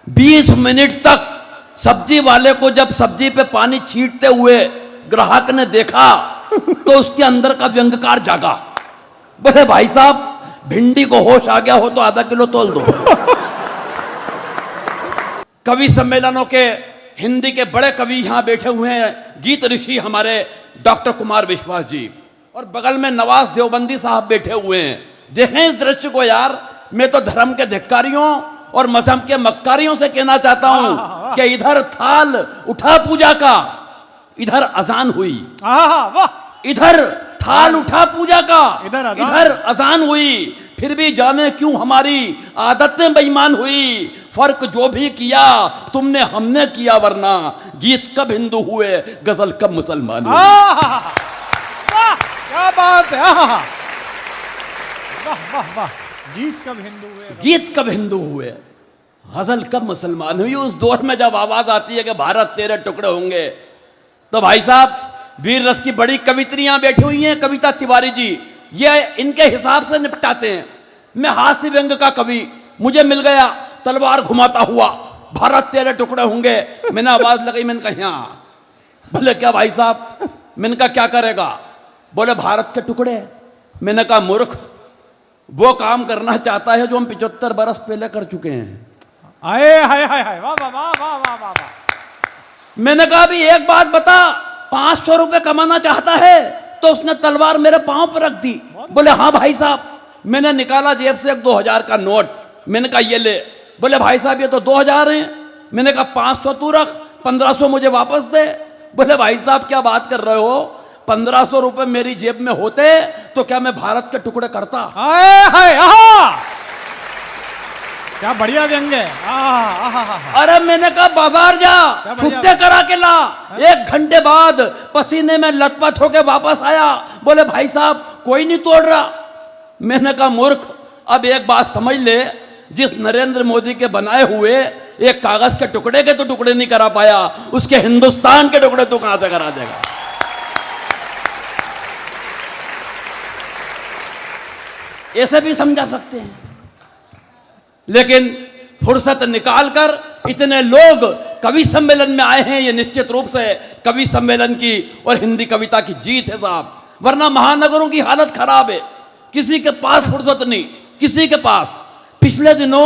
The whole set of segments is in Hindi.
20 मिनट तक सब्जी वाले को जब सब्जी पे पानी छींटते हुए ग्राहक ने देखा तो उसके अंदर का व्यंग्यकार जागा। बोले भाई साहब, भिंडी को होश आ गया हो तो आधा किलो तोल दो। कवि सम्मेलनों के हिंदी के बड़े कवि यहां बैठे हुए हैं, गीत ऋषि हमारे डॉक्टर कुमार विश्वास जी, और बगल में नवाज देवबंदी साहब बैठे हुए हैं। देखें इस दृश्य को यार। मैं तो धर्म के धिक्कारियों और मजहब के मक्कारियों से कहना चाहता हूं कि इधर थाल उठा पूजा का, इधर अजान हुई। इधर थाल उठा पूजा का, इधर अजान हुई। फिर भी जाने क्यों हमारी आदतें बेईमान हुई। फर्क जो भी किया तुमने हमने किया, वरना गीत कब हिंदू हुए, गजल कब मुसलमान हुए। क्या बात है। वाह वाह वाह। गीत कब हिंदू हुए, गीत कब हिंदू हुए, गजल कब मुसलमान हुई। उस दौर में जब आवाज आती है कि भारत तेरे टुकड़े होंगे, तो भाई साहब वीर रस की बड़ी कवित्रियां बैठी हुई हैं, कविता तिवारी जी, ये इनके हिसाब से निपटाते हैं। मैं हास्य व्यंग का कवि, मुझे मिल गया तलवार घुमाता हुआ, भारत तेरे टुकड़े होंगे। मैंने आवाज लगाई, मैंने कहा यहाँ। बोले क्या भाई साहब? मैंने कहा क्या करेगा? बोले भारत के टुकड़े। मैंने कहा मूर्ख, वो काम करना चाहता है जो हम 75 बरस पहले कर चुके हैं। आए हाय हाय हाय, वाह वाह वाह वाह वाह वाह। मैंने कहा अभी एक बात बता, 500 रुपए कमाना चाहता है? तो उसने तलवार मेरे पांव पर रख दी। बोले हाँ भाई साहब। मैंने निकाला जेब से एक 2000 का नोट, मैंने कहा ये ले। बोले भाई साहब ये तो 2000 हैं। मैंने कहा 500 तू रख, 1500 मुझे वापस दे। बोले भाई साहब क्या बात कर रहे हो, 1500 रुपए मेरी जेब में होते तो क्या मैं भारत के टुकड़े करता? क्या बढ़िया व्यंग है। अरे मैंने कहा बाजार जा, छुट्टे करा के ला। 1 घंटे बाद पसीने में लथपथ होके वापस आया। बोले भाई साहब कोई नहीं तोड़ रहा। मैंने कहा मूर्ख, अब एक बात समझ ले, जिस नरेंद्र मोदी के बनाए हुए एक कागज के टुकड़े के तो टुकड़े नहीं करा पाया, उसके हिंदुस्तान के टुकड़े तो कहां से करा देगा? ऐसे भी समझा सकते हैं, लेकिन फुर्सत निकालकर इतने लोग कवि सम्मेलन में आए हैं, ये निश्चित रूप से कवि सम्मेलन की और हिंदी कविता की जीत है साहब। वरना महानगरों की हालत खराब है, किसी के पास फुर्सत नहीं, किसी के पास। पिछले दिनों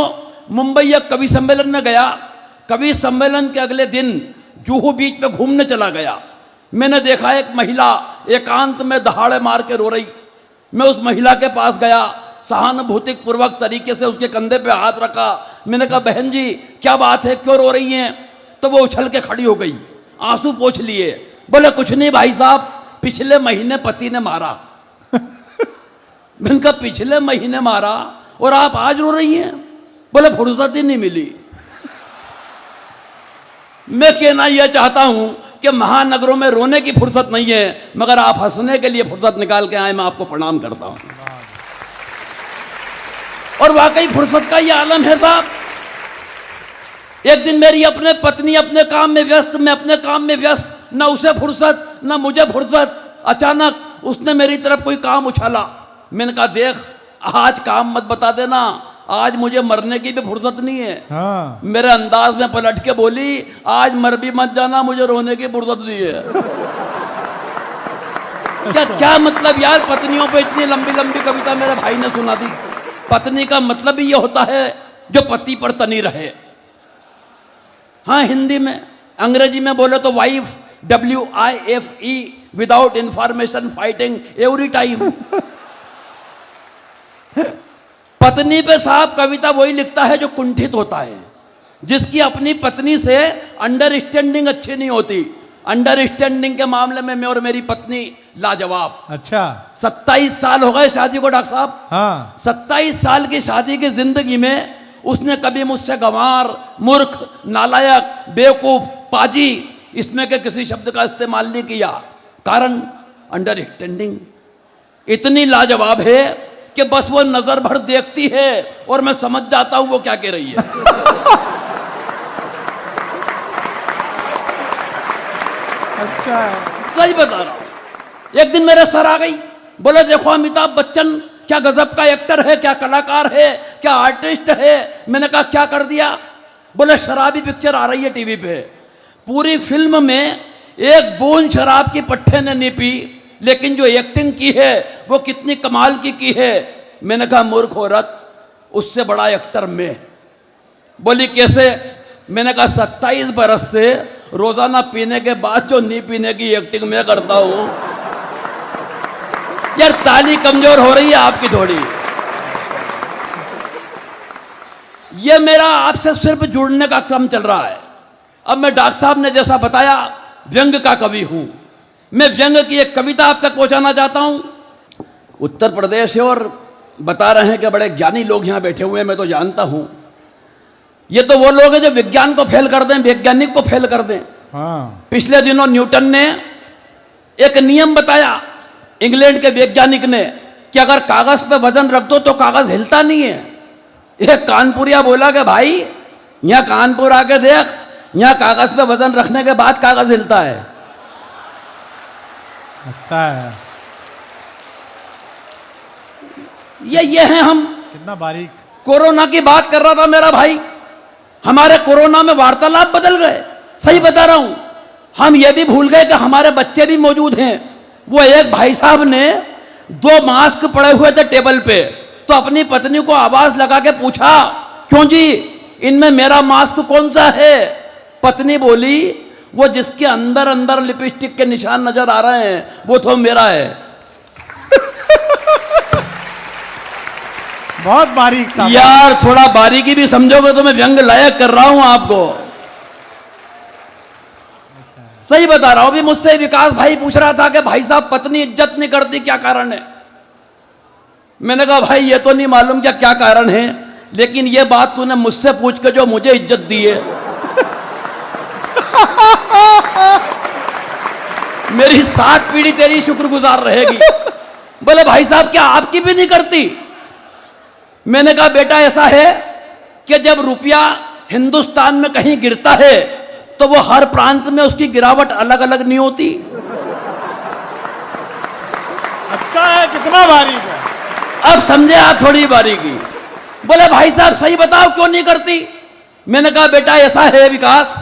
मुंबई एक कवि सम्मेलन में गया। कवि सम्मेलन के अगले दिन जुहू बीच पे घूमने चला गया। मैंने देखा एक महिला एकांत में दहाड़े मार के रो रही। मैं उस महिला के पास गया, सहानुभूति पूर्वक तरीके से उसके कंधे पे हाथ रखा। मैंने कहा बहन जी क्या बात है, क्यों रो रही हैं? तो वो उछल के खड़ी हो गई, आंसू पोंछ लिए। बोले कुछ नहीं भाई साहब, पिछले महीने पति ने मारा। मैंने कहा पिछले महीने मारा और आप आज रो रही हैं? बोले फुर्सत ही नहीं मिली। मैं कहना यह चाहता हूं कि महानगरों में रोने की फुर्सत नहीं है, मगर आप हंसने के लिए फुर्सत निकाल के आए, मैं आपको प्रणाम करता हूं। और वाकई फुर्सत का ये आलम है साहब। एक दिन मेरी अपने पत्नी अपने काम में व्यस्त, मैं अपने काम में व्यस्त, न उसे फुर्सत न मुझे फुर्सत। अचानक उसने मेरी तरफ कोई काम उछाला। मैंने कहा देख, आज काम मत बता देना, आज मुझे मरने की भी फुर्सत नहीं है। हाँ। मेरे अंदाज में पलट के बोली, आज मर भी मत जाना, मुझे रोने की फुर्सत नहीं है। क्या मतलब यार, पत्नियों पे इतनी लंबी लंबी कविता मेरे भाई ने सुना दी। पत्नी का मतलब ही ये होता है जो पति पर तनी रहे। हाँ हिंदी में, अंग्रेजी में बोले तो wife, WIFE, without information fighting every time. पत्नी पे साहब कविता वही लिखता है जो कुंठित होता है, जिसकी अपनी पत्नी से अंडरस्टैंडिंग अच्छी नहीं होती। अंडरस्टैंडिंग के मामले में मैं और मेरी पत्नी लाजवाब। अच्छा। 27 साल हो गए शादी को डॉक्टर साहब। हाँ। 27 साल की शादी की जिंदगी में उसने कभी मुझसे गंवार, मूर्ख, नालायक, बेवकूफ, पाजी इसमें के किसी शब्द का इस्तेमाल नहीं किया। कारण अंडरस्टैंडिंग इतनी लाजवाब है कि बस वो नजर भर देखती है और मैं समझ जाता हूं वो क्या कह रही है। अच्छा, सही बता रहा हूं। एक दिन मेरे सर आ गई, बोले देखो अमिताभ बच्चन क्या गजब का एक्टर है, क्या कलाकार है, क्या आर्टिस्ट है। मैंने कहा क्या कर दिया? बोले शराबी पिक्चर आ रही है टीवी पे, पूरी फिल्म में एक बूंद शराब की पट्टे ने नहीं पी, लेकिन जो एक्टिंग की है वो कितनी कमाल की है। मैंने कहा मूर्ख औरत, उससे बड़ा एक्टर मैं। बोली कैसे? मैंने कहा 27 बरस से रोजाना पीने के बाद जो नहीं पीने की एक्टिंग मैं करता हूं। यार ताली कमजोर हो रही है आपकी थोड़ी। ये मेरा आपसे सिर्फ जुड़ने का क्रम चल रहा है। अब मैं डॉक्टर साहब ने जैसा बताया व्यंग का कवि हूं, मैं व्यंग की एक कविता आप तक पहुंचाना चाहता हूं। उत्तर प्रदेश है और बता रहे हैं कि बड़े ज्ञानी लोग यहां बैठे हुए हैं, मैं तो जानता हूं। ये तो वो लोग हैं जो विज्ञान को फेल कर दें, वैज्ञानिक को फेल कर दें। हाँ। पिछले दिनों न्यूटन ने एक नियम बताया, इंग्लैंड के वैज्ञानिक ने, कि अगर कागज पे वजन रख दो तो कागज हिलता नहीं है। एक कानपुरिया बोला कि भाई यहां कानपुर आके देख, यहां कागज पे वजन रखने के बाद कागज हिलता है। अच्छा है। ये हैं हम। कितना बारीक। कोरोना की बात कर रहा था मेरा भाई, हमारे कोरोना में वार्तालाप बदल गए। सही बता रहा हूं, हम ये भी भूल गए कि हमारे बच्चे भी मौजूद हैं। वो एक भाई साहब ने 2 मास्क पड़े हुए थे टेबल पे, तो अपनी पत्नी को आवाज लगा के पूछा, क्यों जी इनमें मेरा मास्क कौन सा है? पत्नी बोली, वो जिसके अंदर अंदर लिपस्टिक के निशान नजर आ रहे हैं वो तो मेरा है। बहुत बारीक था यार थोड़ा बारीकी भी समझोगे तो मैं व्यंग लायक कर रहा हूं आपको। सही बता रहा हूं। अभी मुझसे विकास भाई पूछ रहा था कि भाई साहब पत्नी इज्जत नहीं करती, क्या कारण है? मैंने कहा भाई ये तो नहीं मालूम क्या कारण है, लेकिन ये बात तूने मुझसे पूछ के जो मुझे इज्जत दी है मेरी 7 पीढ़ी तेरी शुक्रगुजार रहेगी। बोले भाई साहब क्या आपकी भी नहीं करती? मैंने कहा बेटा ऐसा है कि जब रुपया हिंदुस्तान में कहीं गिरता है तो वो हर प्रांत में उसकी गिरावट अलग अलग नहीं होती। अच्छा है, कितना बारीक है। अब समझे आप थोड़ी बारीकी। बोले भाई साहब सही बताओ क्यों नहीं करती? मैंने कहा बेटा ऐसा है विकास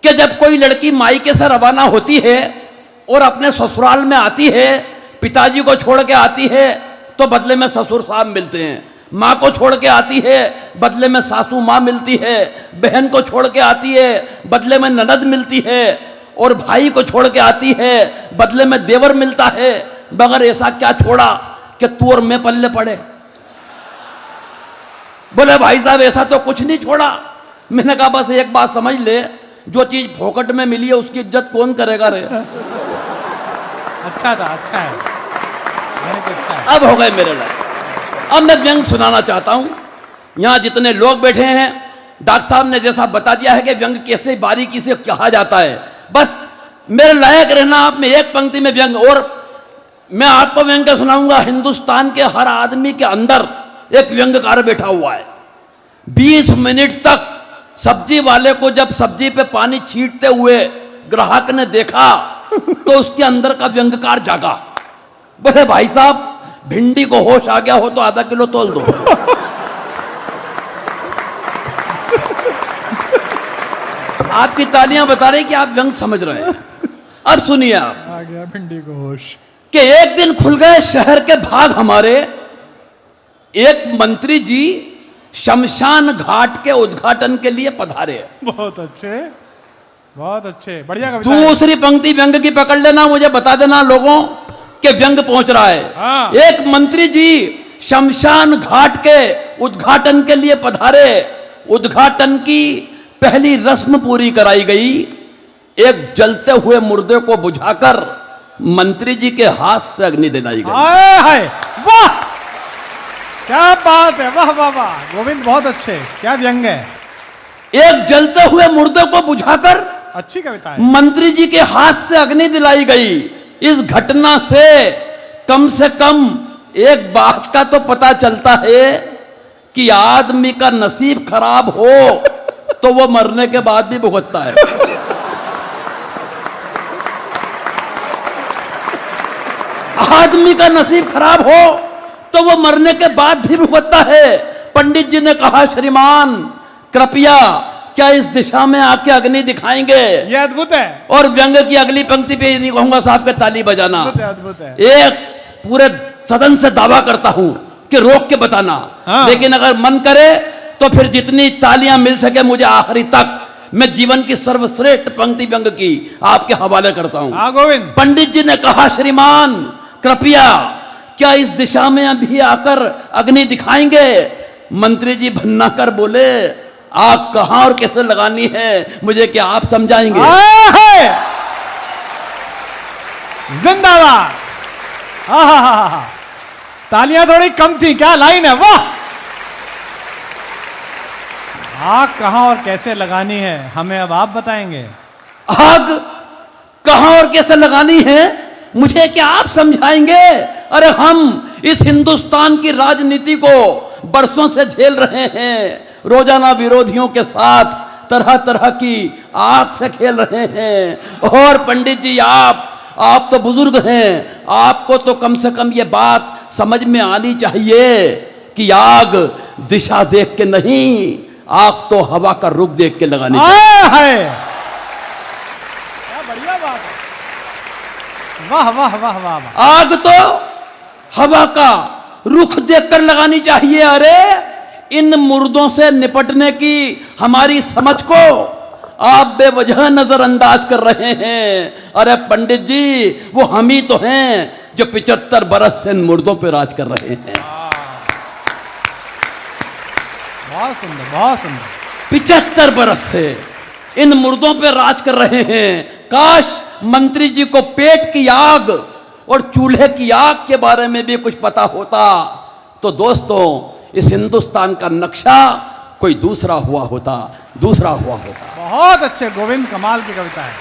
कि जब कोई लड़की मायके से रवाना होती है और अपने ससुराल में आती है, पिताजी को छोड़ के आती है तो बदले में ससुर साहब मिलते हैं, माँ को छोड़ के आती है बदले में सासू माँ मिलती है, बहन को छोड़ के आती है बदले में ननद मिलती है, और भाई को छोड़ के आती है बदले में देवर मिलता है। मगर ऐसा क्या छोड़ा कि तू और मैं पल्ले पड़े? बोले भाई साहब ऐसा तो कुछ नहीं छोड़ा। मैंने कहा बस एक बात समझ ले, जो चीज फोकट में मिली है उसकी इज्जत कौन करेगा रे? अच्छा था, अच्छा है, अच्छा है। अब हो गए मेरे लायक। अब मैं व्यंग सुनाना चाहता हूं। यहां जितने लोग बैठे हैं, डॉक्टर साहब ने जैसा बता दिया है कि व्यंग कैसे बारीकी से कहा जाता है, बस मेरे लायक रहना आप में एक पंक्ति में व्यंग। और मैं आपको व्यंग का सुनाऊंगा। हिंदुस्तान के हर आदमी के अंदर एक व्यंगकार बैठा हुआ है। 20 मिनट तक सब्जी वाले को जब सब्जी पे पानी छींटते हुए ग्राहक ने देखा तो उसके अंदर का व्यंगकार जागा। बोले भाई साहब भिंडी को होश आ गया हो तो आधा किलो तोल दो। आपकी तालियां बता रही कि आप व्यंग समझ रहे हैं। अब सुनिए आप। आ गया भिंडी को होश। कि एक दिन खुल गए शहर के भाग हमारे। एक मंत्री जी शमशान घाट के उद्घाटन के लिए पधारे। बहुत अच्छे, बहुत अच्छे, बढ़िया कविता है। दूसरी पंक्ति व्यंग की पकड़ लेना, मुझे बता देना लोगों के व्यंग पहुंच रहा है। हाँ। एक मंत्री जी शमशान घाट के उद्घाटन के लिए पधारे। उद्घाटन की पहली रस्म पूरी कराई गई। एक जलते हुए मुर्दे को बुझाकर मंत्री जी के हाथ से अग्नि दिलाई गई। हाय हाय, वाह क्या बात है, वाह वाह वाह गोविंद, बहुत अच्छे, क्या व्यंग है। एक जलते हुए मुर्दे को बुझाकर अच्छी कविता है। मंत्री जी के हाथ से अग्नि दिलाई गई। इस घटना से कम एक बात का तो पता चलता है कि आदमी का नसीब खराब हो तो वो मरने के बाद भी भुगतता है। आदमी का नसीब खराब हो तो वो मरने के बाद भी भुगतता है। पंडित जी ने कहा श्रीमान कृपया क्या इस दिशा में आके अग्नि दिखाएंगे। ये अद्भुत है, और व्यंग की अगली पंक्ति पे नहीं कहूंगा साहब के ताली बजाना। अद्भुत है, अद्भुत है। एक पूरे सदन से दावा करता हूं कि रोक के बताना, हाँ। लेकिन अगर मन करे तो फिर जितनी तालियां मिल सके मुझे आखिरी तक मैं जीवन की सर्वश्रेष्ठ पंक्ति व्यंग की आपके हवाले करता हूं। हाँ गोविंद, पंडित जी ने कहा, श्रीमान कृपया क्या इस दिशा में अभी आकर अग्नि दिखाएंगे। मंत्री जी भन्ना कर बोले, आग कहां और कैसे लगानी है मुझे क्या आप समझाएंगे। जिंदाबाद। तालियां थोड़ी कम थी, क्या लाइन है, वाह। आग कहां और कैसे लगानी है हमें अब आप बताएंगे। आग कहां और कैसे लगानी है मुझे क्या आप समझाएंगे। अरे हम इस हिंदुस्तान की राजनीति को बरसों से झेल रहे हैं, रोजाना विरोधियों के साथ तरह तरह की आग से खेल रहे हैं। और पंडित जी आप तो बुजुर्ग हैं, आपको तो कम से कम ये बात समझ में आनी चाहिए कि आग दिशा देख के नहीं, आग तो हवा का रुख देख के लगानी चाहिए। क्या बढ़िया बात है, वाह वाह वाह वाह वाह। आग तो हवा का रुख देखकर लगानी चाहिए। अरे इन मुर्दों से निपटने की हमारी समझ को आप बेवजह नजरअंदाज कर रहे हैं। अरे पंडित जी, वो हम ही तो हैं जो 75 बरस से इन मुर्दों पर राज कर रहे हैं। बहुत सुंदर, बहुत सुंदर। 75 बरस से इन मुर्दों पर राज कर रहे हैं। काश मंत्री जी को पेट की आग और चूल्हे की आग के बारे में भी कुछ पता होता तो दोस्तों इस हिंदुस्तान का नक्शा कोई दूसरा हुआ होता। बहुत अच्छे गोविंद, कमाल की कविता है।